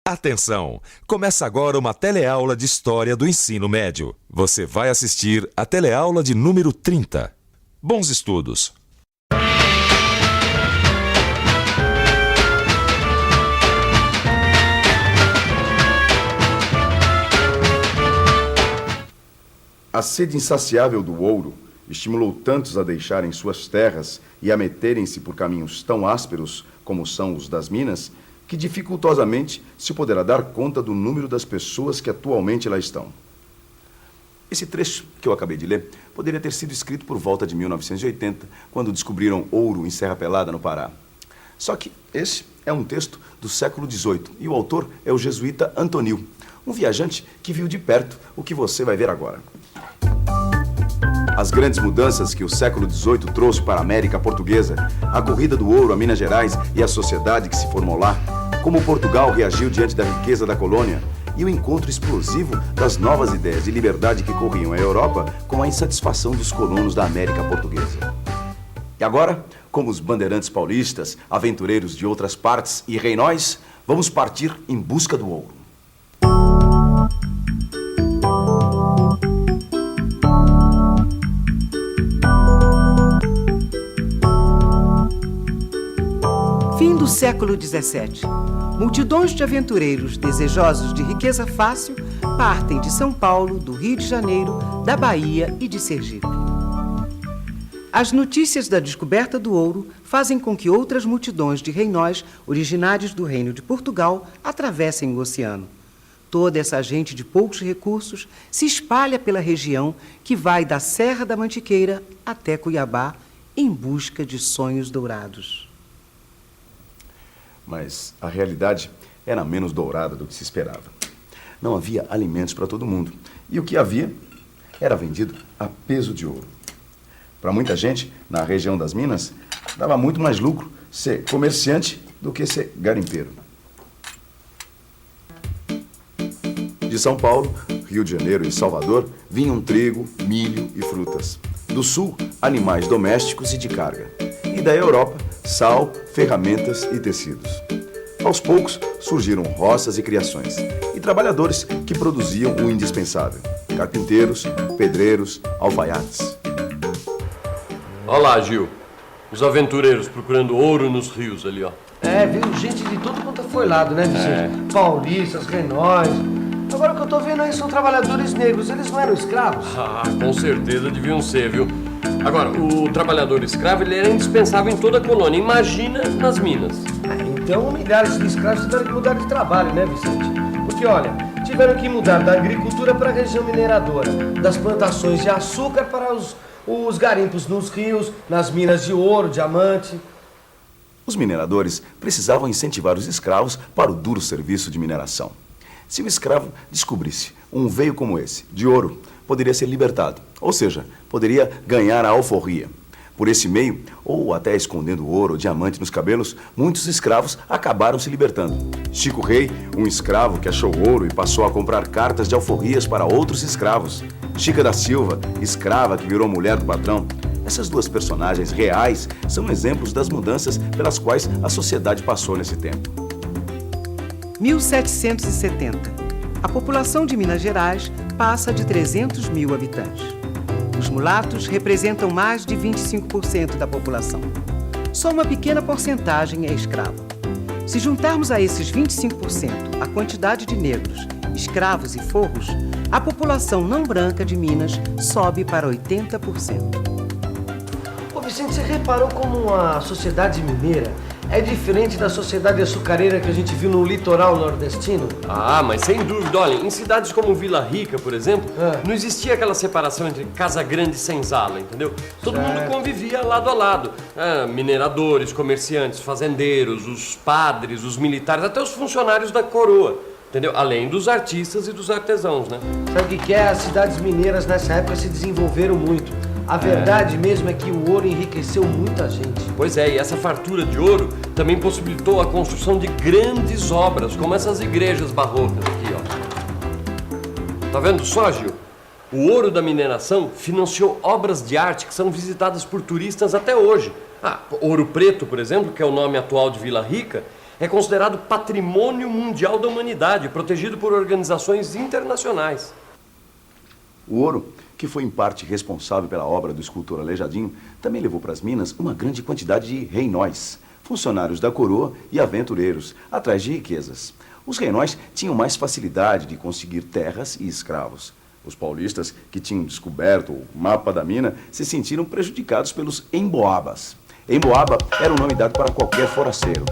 Atenção! Começa agora uma teleaula de História do Ensino Médio. Você vai assistir a teleaula de número 30. Bons estudos! A sede insaciável do ouro estimulou tantos a deixarem suas terras e a meterem-se por caminhos tão ásperos como são os das minas, que dificultosamente se poderá dar conta do número das pessoas que atualmente lá estão. Esse trecho que eu acabei de ler poderia ter sido escrito por volta de 1980, quando descobriram ouro em Serra Pelada, no Pará. Só que esse é um texto do século XVIII e o autor é o jesuíta Antonil, um viajante que viu de perto o que você vai ver agora. As grandes mudanças que o século XVIII trouxe para a América Portuguesa, a corrida do ouro a Minas Gerais e a sociedade que se formou lá, como Portugal reagiu diante da riqueza da colônia e o encontro explosivo das novas ideias de liberdade que corriam a Europa com a insatisfação dos colonos da América Portuguesa. E agora, como os bandeirantes paulistas, aventureiros de outras partes e rei nós, vamos partir em busca do ouro. Fim do século XVII. Multidões de aventureiros desejosos de riqueza fácil partem de São Paulo, do Rio de Janeiro, da Bahia e de Sergipe. As notícias da descoberta do ouro fazem com que outras multidões de reinóis originários do Reino de Portugal atravessem o oceano. Toda essa gente de poucos recursos se espalha pela região que vai da Serra da Mantiqueira até Cuiabá em busca de sonhos dourados. Mas a realidade era menos dourada do que se esperava. Não havia alimentos para todo mundo. E o que havia era vendido a peso de ouro. Para muita gente, na região das Minas, dava muito mais lucro ser comerciante do que ser garimpeiro. De São Paulo, Rio de Janeiro e Salvador vinham trigo, milho e frutas. Do sul, animais domésticos e de carga. E da Europa, sal, ferramentas e tecidos. Aos poucos, surgiram roças e criações, e trabalhadores que produziam o indispensável. Carpinteiros, pedreiros, alfaiates. Olha lá, Gil. Os aventureiros procurando ouro nos rios ali, ó. Viu gente de todo quanto foi lado, né, Vicente? Paulistas, renóis. Agora o que eu tô vendo aí são trabalhadores negros. Eles não eram escravos? Ah, com certeza deviam ser, viu? Agora, o trabalhador escravo, ele era indispensável em toda a colônia. Imagina nas minas. Então milhares de escravos tiveram que mudar de trabalho, né, Vicente? Porque, olha, tiveram que mudar da agricultura para a região mineradora, das plantações de açúcar para os garimpos nos rios, nas minas de ouro, diamante. Os mineradores precisavam incentivar os escravos para o duro serviço de mineração. Se o escravo descobrisse um veio como esse, de ouro, poderia ser libertado, ou seja, poderia ganhar a alforria. Por esse meio, ou até escondendo ouro ou diamante nos cabelos, muitos escravos acabaram se libertando. Chico Rei, um escravo que achou ouro e passou a comprar cartas de alforrias para outros escravos. Chica da Silva, escrava que virou mulher do patrão. Essas duas personagens reais são exemplos das mudanças pelas quais a sociedade passou nesse tempo. 1770. A população de Minas Gerais passa de 300 mil habitantes. Os mulatos representam mais de 25% da população. Só uma pequena porcentagem é escrava. Se juntarmos a esses 25% a quantidade de negros, escravos e forros, a população não branca de Minas sobe para 80%. Ô Vicente, você reparou como a sociedade mineira é diferente da sociedade açucareira que a gente viu no litoral nordestino? Ah, mas sem dúvida. Olha, em cidades como Vila Rica, por exemplo, não existia aquela separação entre casa grande e senzala, entendeu? Todo mundo convivia lado a lado. Mineradores, comerciantes, fazendeiros, os padres, os militares, até os funcionários da coroa, entendeu? Além dos artistas e dos artesãos, né? Sabe o que é? As cidades mineiras nessa época se desenvolveram muito. A verdade mesmo é que o ouro enriqueceu muita gente. Pois é, e essa fartura de ouro também possibilitou a construção de grandes obras, como essas igrejas barrocas aqui, ó. Tá vendo só, Gil? O ouro da mineração financiou obras de arte que são visitadas por turistas até hoje. Ouro Preto, por exemplo, que é o nome atual de Vila Rica, é considerado patrimônio mundial da humanidade, protegido por organizações internacionais. O ouro, que foi em parte responsável pela obra do escultor Aleijadinho, também levou para as minas uma grande quantidade de reinóis, funcionários da coroa e aventureiros, atrás de riquezas. Os reinóis tinham mais facilidade de conseguir terras e escravos. Os paulistas, que tinham descoberto o mapa da mina, se sentiram prejudicados pelos emboabas. Emboaba era o nome dado para qualquer forasteiro.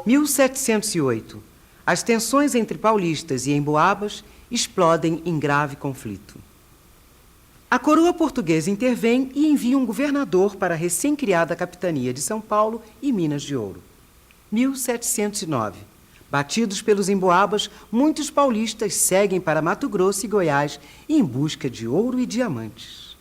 1708. As tensões entre paulistas e emboabas explodem em grave conflito. A coroa portuguesa intervém e envia um governador para a recém-criada capitania de São Paulo e Minas de Ouro. 1709. Batidos pelos emboabas, muitos paulistas seguem para Mato Grosso e Goiás em busca de ouro e diamantes.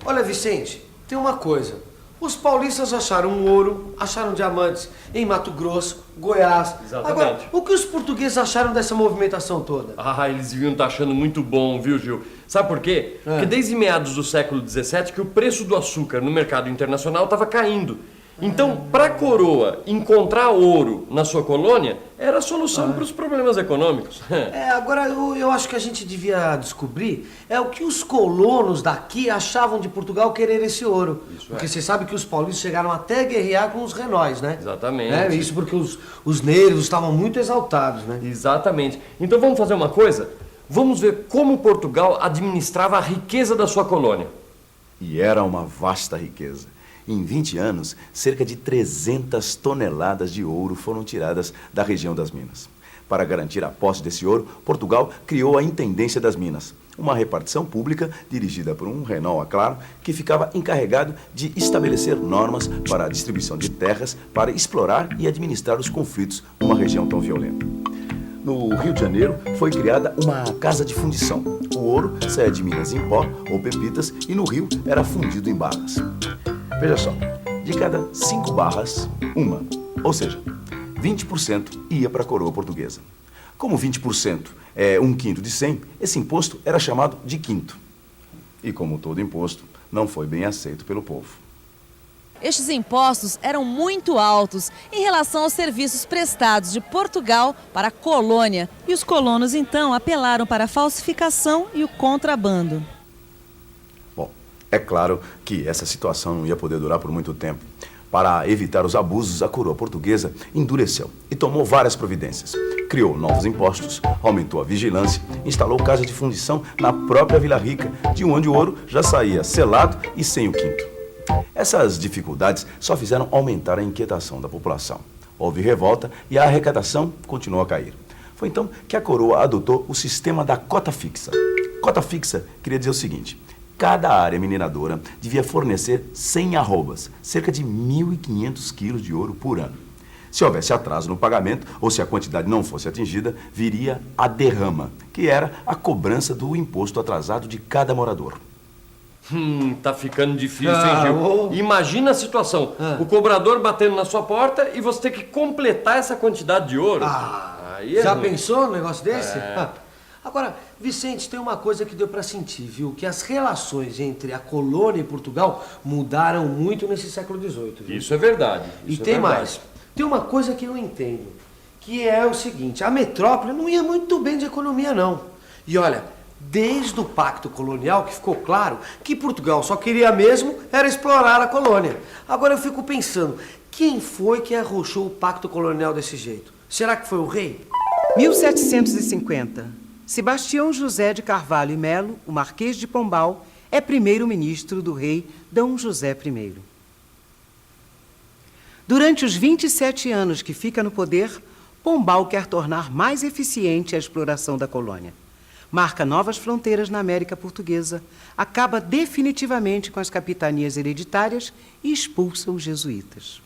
Olha, Vicente, tem uma coisa. Os paulistas acharam ouro, acharam diamantes em Mato Grosso, Goiás. Exatamente. Agora, o que os portugueses acharam dessa movimentação toda? Ah, eles deviam estar achando muito bom, viu, Gil? Sabe por quê? Porque desde meados do século XVII que o preço do açúcar no mercado internacional estava caindo. Então, para a coroa encontrar ouro na sua colônia, era a solução para os problemas econômicos. Agora eu acho que a gente devia descobrir o que os colonos daqui achavam de Portugal querer esse ouro. Porque você sabe que os paulistas chegaram até a guerrear com os renóis, né? Exatamente. Isso porque os nervos estavam muito exaltados, né? Exatamente. Então vamos fazer uma coisa? Vamos ver como Portugal administrava a riqueza da sua colônia. E era uma vasta riqueza. Em 20 anos, cerca de 300 toneladas de ouro foram tiradas da região das minas. Para garantir a posse desse ouro, Portugal criou a Intendência das Minas, uma repartição pública dirigida por um renal, claro, que ficava encarregado de estabelecer normas para a distribuição de terras para explorar e administrar os conflitos numa região tão violenta. No Rio de Janeiro, foi criada uma casa de fundição. O ouro saía de minas em pó ou pepitas e no rio era fundido em barras. Veja só, de cada 5 barras, uma, ou seja, 20% ia para a coroa portuguesa. Como 20% é 1/5 de 100, esse imposto era chamado de quinto. E como todo imposto, não foi bem aceito pelo povo. Estes impostos eram muito altos em relação aos serviços prestados de Portugal para a colônia. E os colonos, então, apelaram para a falsificação e o contrabando. Bom, é claro que essa situação não ia poder durar por muito tempo. Para evitar os abusos, a coroa portuguesa endureceu e tomou várias providências. Criou novos impostos, aumentou a vigilância, instalou casa de fundição na própria Vila Rica, de onde o ouro já saía selado e sem o quinto. Essas dificuldades só fizeram aumentar a inquietação da população. Houve revolta e a arrecadação continuou a cair. Foi então que a coroa adotou o sistema da cota fixa. Cota fixa queria dizer o seguinte: cada área mineradora devia fornecer 100 arrobas, cerca de 1.500 quilos de ouro por ano. Se houvesse atraso no pagamento, ou se a quantidade não fosse atingida, viria a derrama, que era a cobrança do imposto atrasado de cada morador. Tá ficando difícil, hein, Gil? Imagina a situação, o cobrador batendo na sua porta e você ter que completar essa quantidade de ouro. Aí é Já ruim. pensou num negócio desse? Agora, Vicente, tem uma coisa que deu pra sentir, viu? Que as relações entre a colônia e Portugal mudaram muito nesse século XVIII. Viu? Isso é verdade. E isso é tem verdade. mais. Tem uma coisa que eu entendo, que é o seguinte: a metrópole não ia muito bem de economia, não. E olha, desde o Pacto Colonial que ficou claro que Portugal só queria mesmo era explorar a colônia. Agora eu fico pensando, quem foi que arrochou o Pacto Colonial desse jeito? Será que foi o rei? 1750. Sebastião José de Carvalho e Melo, o Marquês de Pombal, é primeiro-ministro do rei Dom José I. Durante os 27 anos que fica no poder, Pombal quer tornar mais eficiente a exploração da colônia. Marca novas fronteiras na América Portuguesa, acaba definitivamente com as capitanias hereditárias e expulsa os jesuítas.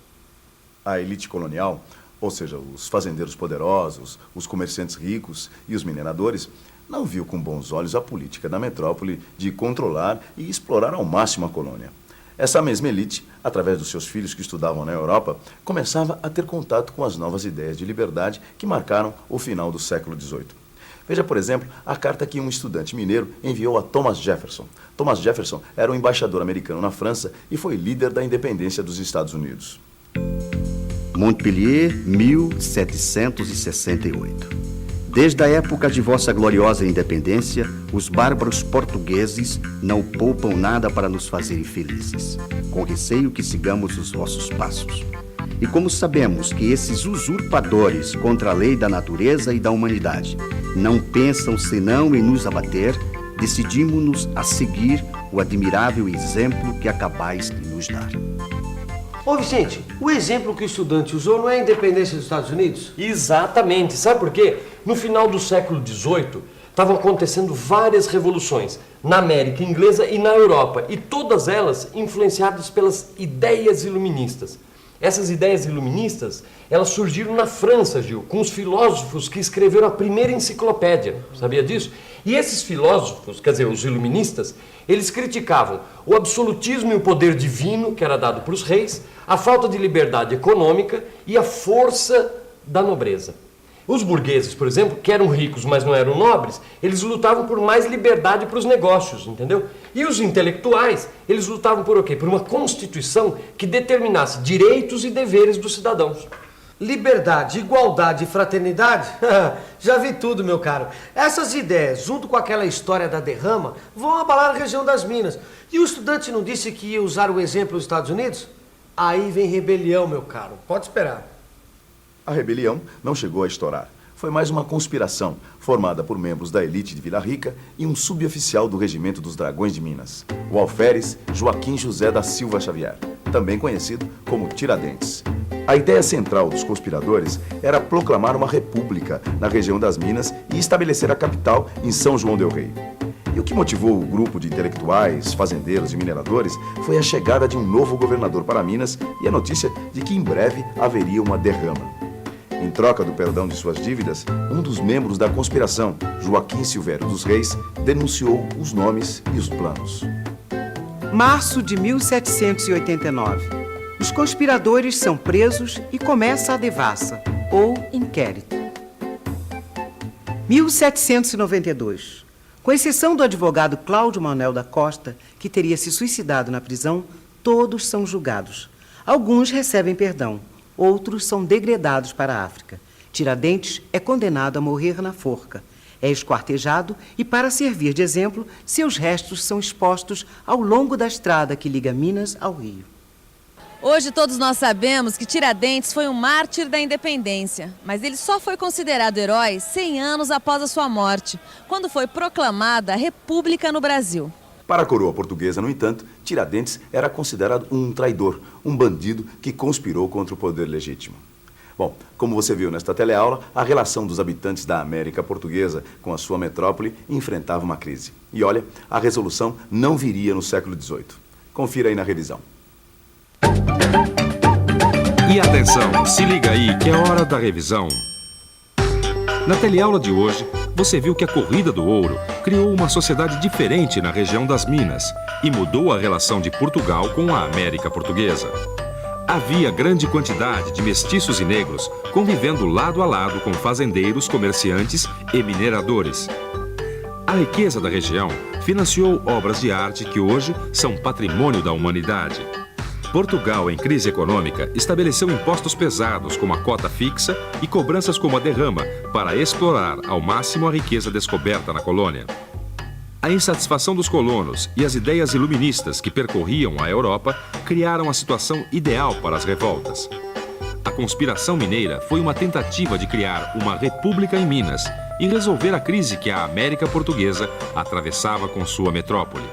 A elite colonial, ou seja, os fazendeiros poderosos, os comerciantes ricos e os mineradores, não viu com bons olhos a política da metrópole de controlar e explorar ao máximo a colônia. Essa mesma elite, através dos seus filhos que estudavam na Europa, começava a ter contato com as novas ideias de liberdade que marcaram o final do século XVIII. Veja, por exemplo, a carta que um estudante mineiro enviou a Thomas Jefferson. Thomas Jefferson era um embaixador americano na França e foi líder da independência dos Estados Unidos. Montpellier, 1768. Desde a época de vossa gloriosa independência, os bárbaros portugueses não poupam nada para nos fazerem felizes, com receio que sigamos os vossos passos. E como sabemos que esses usurpadores contra a lei da natureza e da humanidade não pensam senão em nos abater, decidimos-nos a seguir o admirável exemplo que acabais de nos dar. Ô Vicente, o exemplo que o estudante usou não é a independência dos Estados Unidos? Exatamente. Sabe por quê? No final do século XVIII, estavam acontecendo várias revoluções na América inglesa e na Europa, e todas elas influenciadas pelas ideias iluministas. Essas ideias iluministas, elas surgiram na França, Gil, com os filósofos que escreveram a primeira enciclopédia. Sabia disso? E esses filósofos, quer dizer, os iluministas, eles criticavam o absolutismo e o poder divino que era dado para os reis, a falta de liberdade econômica e a força da nobreza. Os burgueses, por exemplo, que eram ricos, mas não eram nobres, eles lutavam por mais liberdade para os negócios, entendeu? E os intelectuais, eles lutavam por o quê? Por uma constituição que determinasse direitos e deveres dos cidadãos. Liberdade, igualdade e fraternidade? Já vi tudo, meu caro. Essas ideias, junto com aquela história da derrama, vão abalar a região das Minas. E o estudante não disse que ia usar o exemplo dos Estados Unidos? Aí vem rebelião, meu caro. Pode esperar. A rebelião não chegou a estourar. Foi mais uma conspiração formada por membros da elite de Vila Rica e um suboficial do Regimento dos Dragões de Minas, o alferes Joaquim José da Silva Xavier, também conhecido como Tiradentes. A ideia central dos conspiradores era proclamar uma república na região das Minas e estabelecer a capital em São João del Rei. E o que motivou o grupo de intelectuais, fazendeiros e mineradores foi a chegada de um novo governador para Minas e a notícia de que em breve haveria uma derrama. Em troca do perdão de suas dívidas, um dos membros da conspiração, Joaquim Silvério dos Reis, denunciou os nomes e os planos. Março de 1789. Os conspiradores são presos e começa a devassa, ou inquérito. 1792. Com exceção do advogado Cláudio Manuel da Costa, que teria se suicidado na prisão, todos são julgados. Alguns recebem perdão. Outros são degredados para a África. Tiradentes é condenado a morrer na forca. É esquartejado e, para servir de exemplo, seus restos são expostos ao longo da estrada que liga Minas ao Rio. Hoje todos nós sabemos que Tiradentes foi um mártir da independência, mas ele só foi considerado herói 100 anos após a sua morte, quando foi proclamada a República no Brasil. Para a coroa portuguesa, no entanto, Tiradentes era considerado um traidor, um bandido que conspirou contra o poder legítimo. Bom, como você viu nesta teleaula, a relação dos habitantes da América Portuguesa com a sua metrópole enfrentava uma crise. E olha, a resolução não viria no século XVIII. Confira aí na revisão. E atenção, se liga aí que é hora da revisão. Na teleaula de hoje, você viu que a Corrida do Ouro criou uma sociedade diferente na região das Minas e mudou a relação de Portugal com a América Portuguesa. Havia grande quantidade de mestiços e negros convivendo lado a lado com fazendeiros, comerciantes e mineradores. A riqueza da região financiou obras de arte que hoje são patrimônio da humanidade. Portugal, em crise econômica, estabeleceu impostos pesados como a cota fixa e cobranças como a derrama para explorar ao máximo a riqueza descoberta na colônia. A insatisfação dos colonos e as ideias iluministas que percorriam a Europa criaram a situação ideal para as revoltas. A conspiração mineira foi uma tentativa de criar uma república em Minas e resolver a crise que a América Portuguesa atravessava com sua metrópole.